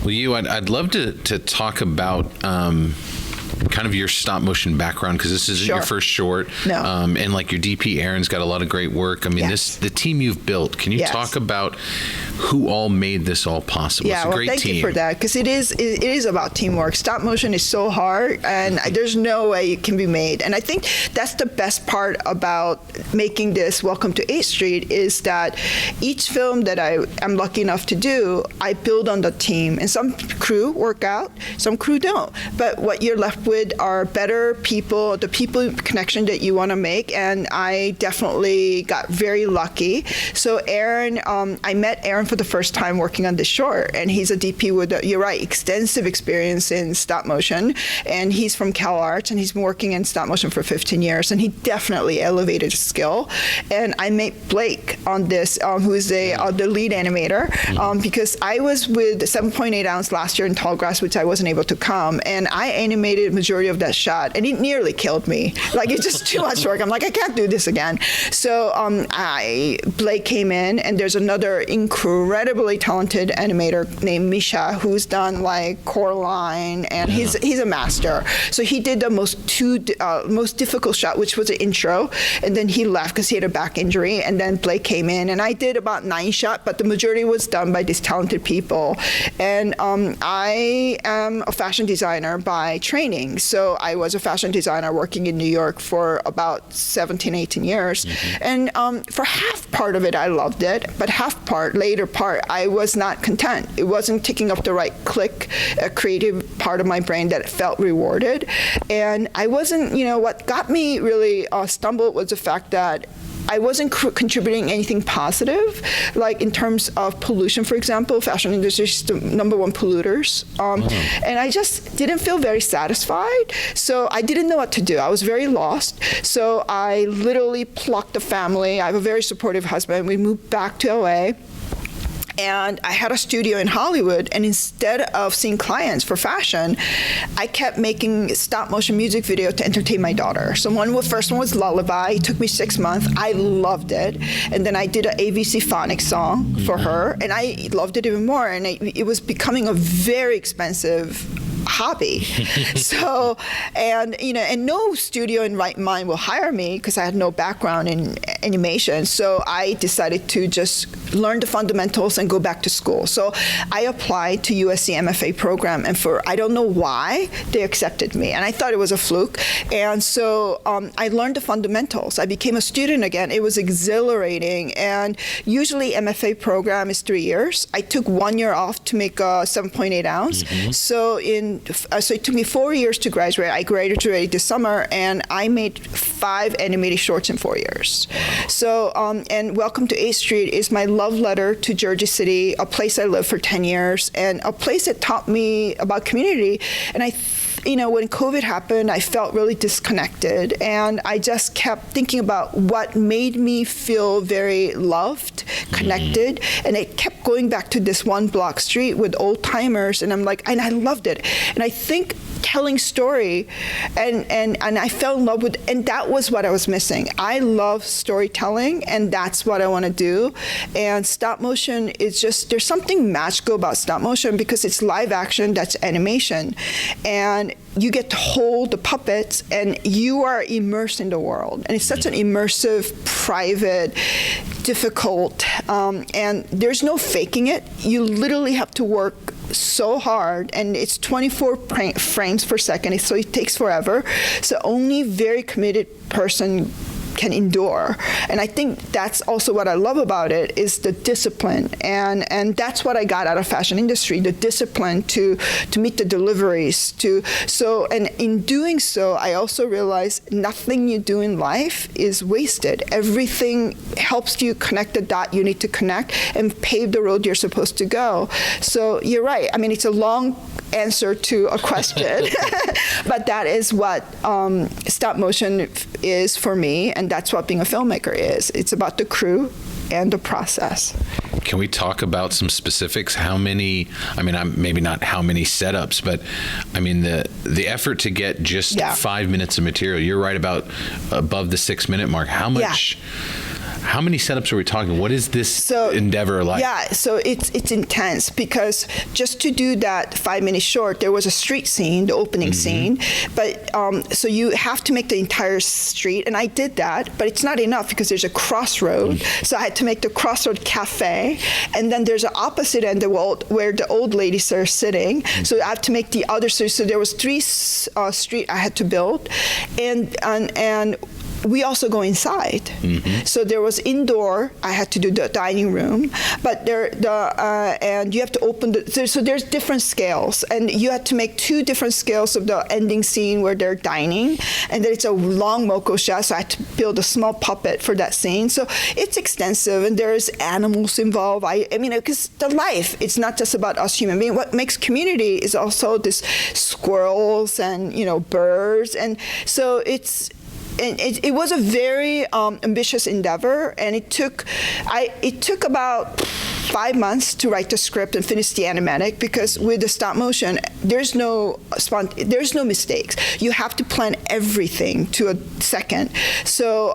Well, I'd love to talk about kind of your stop motion background, because this isn't your first short. No. And like your DP, Aaron's got a lot of great work. I mean, the team you've built, can you talk about who all made this all possible? Yeah, it's a great thank team. you for that, because it is about teamwork. Stop motion is so hard, and there's no way it can be made. And I think that's the best part about making this Welcome to 8th Street, is that each film that I'm lucky enough to do, I build on the team. And some crew work out, some crew don't. But what you're left with are better people, the people connection that you want to make. And I definitely got very lucky. So Aaron, I met Aaron for the first time working on this short, and he's a DP with, you're right, extensive experience in stop motion, and he's from CalArts, and he's been working in stop motion for 15 years, and he definitely elevated his skill. And I met Blake on this, who is the lead animator, because I was with 7.8 ounce last year in Tallgrass, which I wasn't able to come, and I animated majority of that shot, and it nearly killed me. Like, it's just too much work. I'm like, I can't do this again. So Blake came in, and there's another incredibly talented animator named Misha, who's done like Coraline, and he's a master. So he did the most difficult shot, which was the intro, and then he left because he had a back injury, and then Blake came in, and I did about 9 shots, but the majority was done by these talented people. And I am a fashion designer by training, so I was a fashion designer working in New York for about 17, 18 years. And for half part of it, I loved it, but later part, I was not content. It wasn't taking up the right creative part of my brain that felt rewarded. And I wasn't, what got me really stumbled was the fact that I wasn't contributing anything positive, like in terms of pollution, for example. Fashion industry is the #1 polluters. And I just didn't feel very satisfied. So I didn't know what to do. I was very lost. So I literally plucked the family. I have a very supportive husband. We moved back to LA. And I had a studio in Hollywood, and instead of seeing clients for fashion, I kept making stop motion music video to entertain my daughter. So first one was Lullaby. It took me 6 months. I loved it. And then I did an AVC phonics song for her, and I loved it even more. And it was becoming a very expensive hobby. So, and no studio in right mind will hire me because I had no background in animation. So I decided to just learn the fundamentals and go back to school. So I applied to USC MFA program, and I don't know why, they accepted me. And I thought it was a fluke. And so I learned the fundamentals. I became a student again. It was exhilarating. And usually MFA program is 3 years. I took 1 year off to make a 7.8 ounce. So it took me 4 years to graduate. I graduated this summer, and I made 5 animated shorts in 4 years. So, and Welcome to 8th Street is my love letter to Jersey City, a place I lived for 10 years, and a place that taught me about community. And when COVID happened, I felt really disconnected, and I just kept thinking about what made me feel very loved, connected, and it kept going back to this 1 block street with old timers, and and I loved it. And I think telling story, and I fell in love with, and that was what I was missing. I love storytelling, and that's what I want to do. And stop motion is just, there's something magical about stop motion because it's live action, that's animation, and you get to hold the puppets, and you are immersed in the world. And it's such an immersive, private, difficult, and there's no faking it. You literally have to work so hard, and it's 24 frames per second, so it takes forever. So only very committed person can endure. And I think that's also what I love about it, is the discipline. And that's what I got out of fashion industry, the discipline to meet the deliveries. And in doing so, I also realized nothing you do in life is wasted. Everything helps you connect the dot you need to connect and pave the road you're supposed to go. So you're right. I mean, it's a long answer to a question, but that is what stop motion is for me, and that's what being a filmmaker is. It's about the crew and the process. Can we talk about some specifics? Maybe not how many setups, but I mean the effort to get just 5 minutes of material. You're right about above the 6 minute mark. How How many setups are we talking? What is this endeavor like? Yeah, so it's intense because just to do that 5-minute short, there was a street scene, the opening scene, but so you have to make the entire street, and I did that, but it's not enough because there's a crossroad. So I had to make the crossroad cafe, and then there's an opposite end of the world where the old ladies are sitting. So I have to make the other street. So there was 3 street I had to build, and we also go inside. So there was indoor. I had to do the dining room, but and you have to open so there's different scales, and you had to make 2 different scales of the ending scene where they're dining, and then it's a long moko shot. So I had to build a small puppet for that scene. So it's extensive, and there's animals involved. I mean, because the life, it's not just about us human beings. What makes Community is also this squirrels and birds, and so it was a very ambitious endeavor, and it took about 5 months to write the script and finish the animatic, because with the stop motion, there's no mistakes. You have to plan everything to a second. So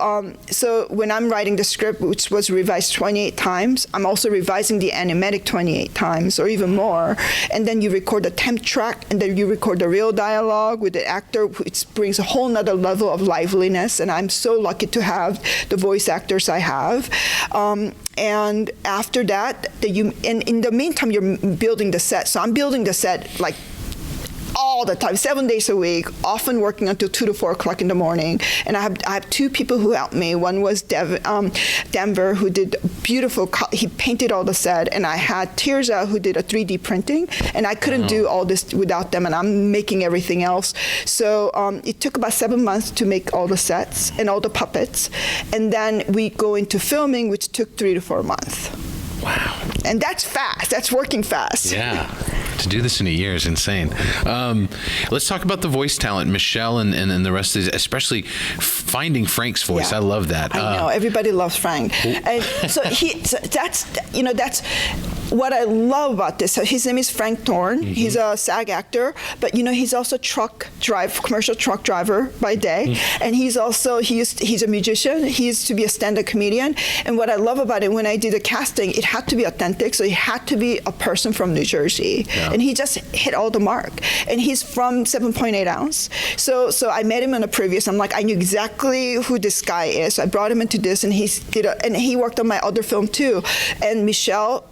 when I'm writing the script, which was revised 28 times, I'm also revising the animatic 28 times or even more. And then you record the temp track, and then you record the real dialogue with the actor, which brings a whole nother level of liveliness. And I'm so lucky to have the voice actors I have. And after that, and in the meantime, you're building the set. So I'm building the set like all the time, 7 days a week, often working until 2 to 4 o'clock in the morning. And I have 2 people who helped me. One was Denver, who did beautiful, he painted all the set. And I had Tirza, who did a 3D printing. And I couldn't do all this without them, and I'm making everything else. So it took about 7 months to make all the sets and all the puppets. And then we go into filming, which took 3 to 4 months. Wow. And that's fast. That's working fast. Yeah. To do this in a year is insane. Let's talk about the voice talent, Michelle and the rest of these, especially finding Frank's voice. Yeah. I love that. I know. Everybody loves Frank. And so that's what I love about this. So his name is Frank Thorne. He's a SAG actor, but he's also commercial truck driver by day. And he's a musician. He used to be a stand-up comedian. And what I love about it, when I did the casting, it had to be authentic. So he had to be a person from New Jersey. Yeah. And he just hit all the mark. And he's from 7.8 ounce. So I met him in a previous. I'm like, I knew exactly who this guy is. So I brought him into this, and he worked on my other film too. And Michelle,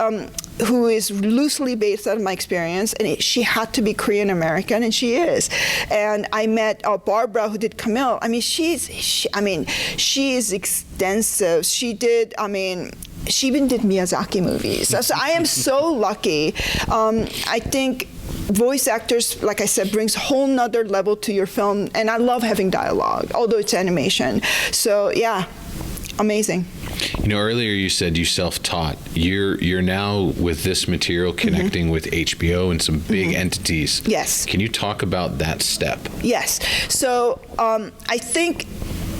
who is loosely based on my experience, and she had to be Korean American, and she is. And I met Barbara, who did Camille. I mean, she is extensive. She even did Miyazaki movies. So I am so lucky. I think voice actors, like I said, brings a whole nother level to your film, and I love having dialogue, although it's animation. So yeah, amazing. Earlier you said you self-taught. You're now with this material connecting with HBO and some big entities. Yes. Can you talk about that step? Yes. So I think,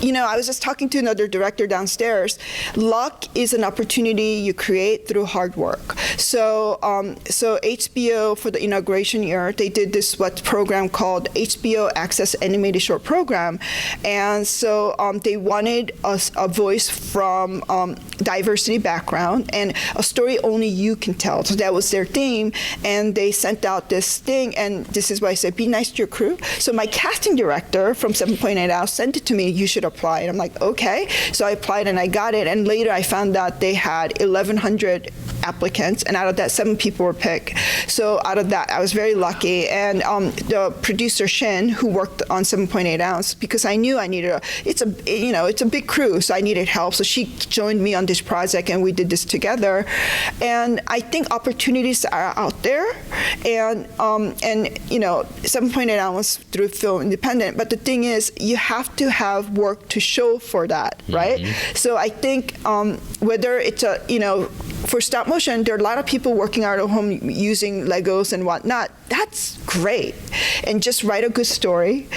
I was just talking to another director downstairs. Luck is an opportunity you create through hard work. So HBO, for the inauguration year, they did this program called HBO Access Animated Short Program. And so they wanted a voice from diversity background and a story only you can tell. So that was their theme. And they sent out this thing, and this is why I said, be nice to your crew. So my casting director from 7.8 Hours sent it to me, you should apply. And I'm like, okay. So I applied and I got it. And later I found out they had 1,100 applicants, and out of that, 7 people were picked. So out of that, I was very lucky. And the producer Shin, who worked on 7.8 Ounce, because I knew I needed it's a big crew, so I needed help. So she joined me on this project, and we did this together. And I think opportunities are out there, and 7.8 Ounce through Film Independent. But the thing is, you have to have work to show for that, right? So I think whether it's for stop motion, there are a lot of people working out at home using Legos and whatnot. That's great. And just write a good story.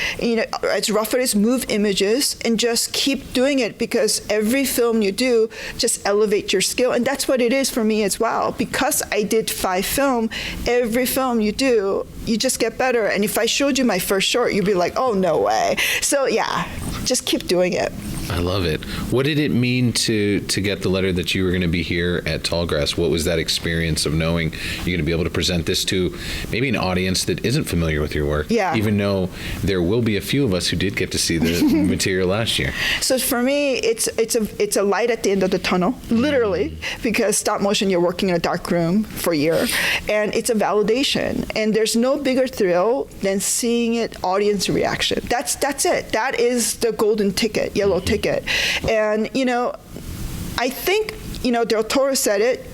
As rough as move images, and just keep doing it, because every film you do just elevate your skill. And that's what it is for me as well. Because I did 5 films, every film you do, you just get better. And if I showed you my first short, you'd be like, oh, no way. So yeah, just keep doing it. I love it. What did it mean to get the letter that you were going to be here at Tallgrass? What was that experience of knowing you're going to be able to present this to maybe an audience that isn't familiar with your work? Yeah. Even though there will be a few of us who did get to see the material last year. So for me, it's a light at the end of the tunnel, literally, because stop motion, you're working in a dark room for a year, and it's a validation. And there's no bigger thrill than seeing it audience reaction. That's it. That is the golden ticket, yellow ticket. And, I think, Del Toro said it,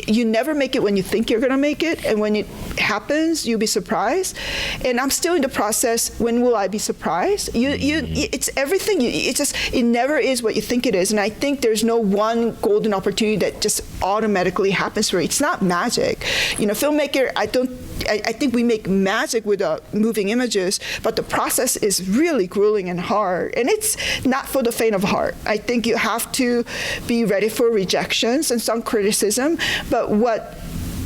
you never make it when you think you're going to make it, and when it happens, you'll be surprised. And I'm still in the process. When will I be surprised? It's everything. It never is what you think it is. And I think there's no one golden opportunity that just automatically happens for you. It's not magic. Filmmaker, I think we make magic with moving images, but the process is really grueling and hard, and it's not for the faint of heart. I think you have to be ready for rejections and some criticism, but what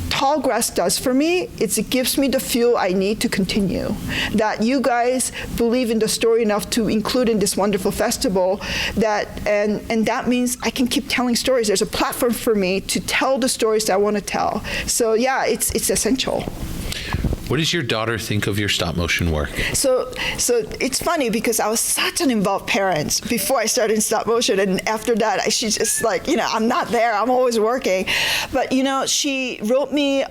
Tallgrass does for me is it gives me the fuel I need to continue. That you guys believe in the story enough to include in this wonderful festival, and that means I can keep telling stories. There's a platform for me to tell the stories that I want to tell. So yeah, it's essential. What does your daughter think of your stop motion work? So it's funny because I was such an involved parent before I started in stop motion, and after that, she's just like, I'm not there. I'm always working. But she wrote me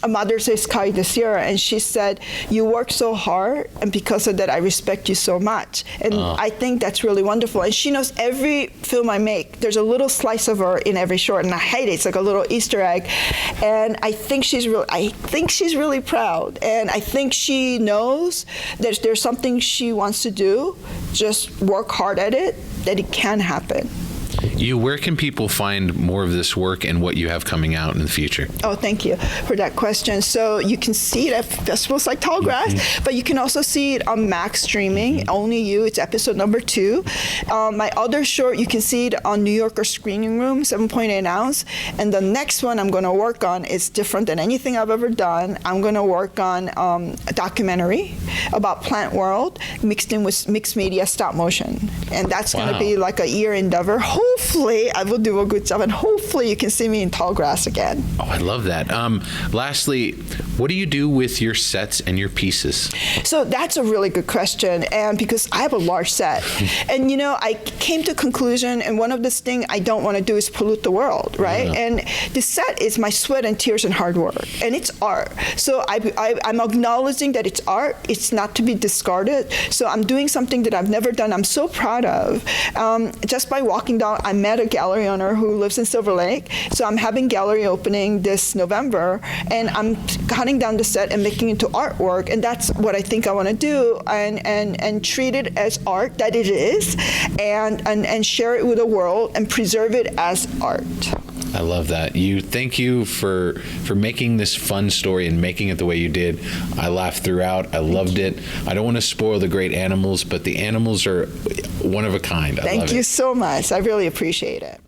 a Mother's Day card this year, and she said, "You work so hard, and because of that, I respect you so much." And I think that's really wonderful. And she knows every film I make, there's a little slice of her in every short, and I hate it. It's like a little Easter egg. And I think she's really proud, and I think she knows that there's something she wants to do. Just work hard at it, that it can happen. Where can people find more of this work and what you have coming out in the future? Oh, thank you for that question. So you can see it at festivals like Tallgrass, but you can also see it on Max streaming, Only You. It's episode number 2. My other short, you can see it on New Yorker Screening Room, 7.8 ounce. And the next one I'm going to work on is different than anything I've ever done. I'm going to work on a documentary about plant world mixed in with mixed media stop motion. And that's going to be like a year endeavor. Hopefully, I will do a good job, and hopefully you can see me in Tallgrass again. Oh, I love that. Lastly, what do you do with your sets and your pieces? So that's a really good question, and because I have a large set. And, I came to a conclusion, and one of the things I don't want to do is pollute the world, right? Yeah. And the set is my sweat and tears and hard work, and it's art. So I'm acknowledging that it's art. It's not to be discarded. So I'm doing something that I've never done. I'm so proud of. Just by walking down, I met a gallery owner who lives in Silver Lake. So I'm having gallery opening this November, and I'm cutting down the set and making it into artwork. And that's what I think I want to do, and treat it as art that it is, and share it with the world and preserve it as art. I love that. Thank you for making this fun story and making it the way you did. I laughed throughout. I loved it. I don't want to spoil the great animals, but the animals are one of a kind. Thank you so much. I really appreciate it.